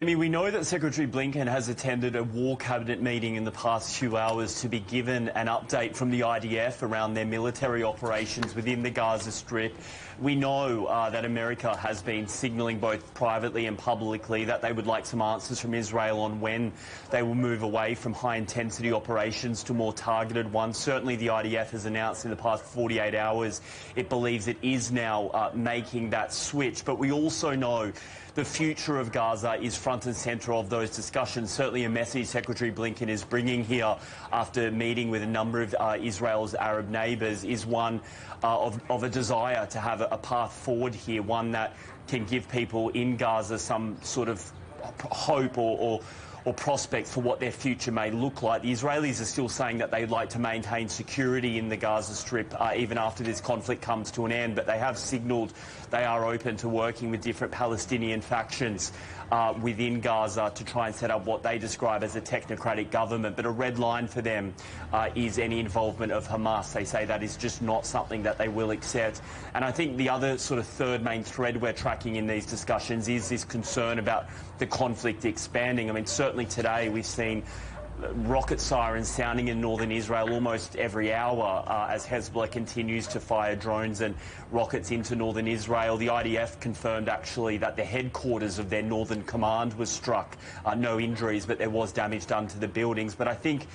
I mean, we know that Secretary Blinken has attended a war cabinet meeting in the past few hours to be given an update from the IDF around their military operations within the Gaza Strip. We know that America has been signalling both privately and publicly that they would like some answers from Israel on when they will move away from high-intensity operations to more targeted ones. Certainly the IDF has announced in the past 48 hours it believes it is now making that switch. But we also know the future of Gaza is front and centre of those discussions. Certainly a message Secretary Blinken is bringing here after meeting with a number of Israel's Arab neighbours is one of a desire to have a path forward here, one that can give people in Gaza some sort of hope or prospect for what their future may look like. The Israelis are still saying that they'd like to maintain security in the Gaza Strip even after this conflict comes to an end, but they have signalled they are open to working with different Palestinian factions within Gaza to try and set up what they describe as a technocratic government. But a red line for them is any involvement of Hamas. They say that is just not something that they will accept. And I think the other sort of third main thread we're tracking in these discussions is this concern about the conflict expanding. I mean, certainly today we've seen rocket sirens sounding in northern Israel almost every hour as Hezbollah continues to fire drones and rockets into northern Israel. The IDF confirmed actually that the headquarters of their northern command was struck. No injuries, but there was damage done to the buildings. But I think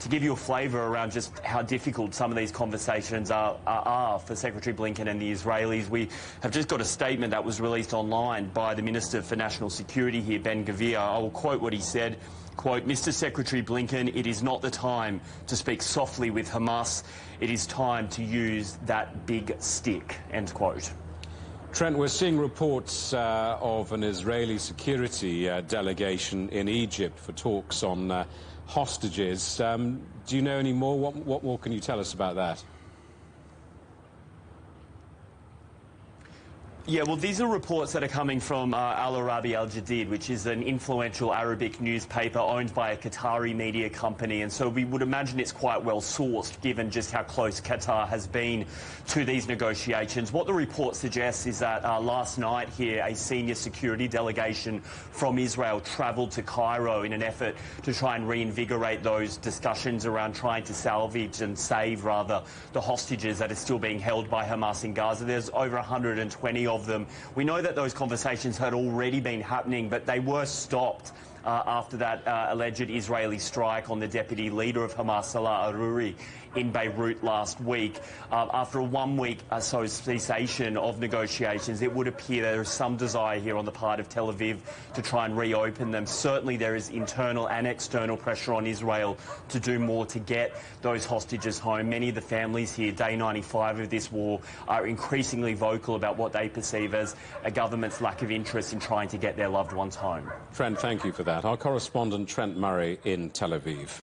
to give you a flavour around just how difficult some of these conversations are for Secretary Blinken and the Israelis, we have just got a statement that was released online by the Minister for National Security here, Ben Gvir. I will quote what he said. Quote, "Mr. Secretary Blinken, it is not the time to speak softly with Hamas. It is time to use that big stick." End quote. Trent, we're seeing reports of an Israeli security delegation in Egypt for talks on hostages. Do you know any more? What more can you tell us about that? Yeah, well, these are reports that are coming from Al Arabi Al Jadid, which is an influential Arabic newspaper owned by a Qatari media company. And so we would imagine it's quite well sourced, given just how close Qatar has been to these negotiations. What the report suggests is that last night here, a senior security delegation from Israel travelled to Cairo in an effort to try and reinvigorate those discussions around trying to salvage and save, rather, the hostages that are still being held by Hamas in Gaza. There's over 120 of them. We know that those conversations had already been happening, but they were stopped after that alleged Israeli strike on the deputy leader of Hamas, Salah Aruri, in Beirut last week. After a one-week cessation of negotiations, it would appear there is some desire here on the part of Tel Aviv to try and reopen them. Certainly there is internal and external pressure on Israel to do more to get those hostages home. Many of the families here, day 95 of this war, are increasingly vocal about what they perceive as a government's lack of interest in trying to get their loved ones home. Trent, thank you for that. Our correspondent Trent Murray in Tel Aviv.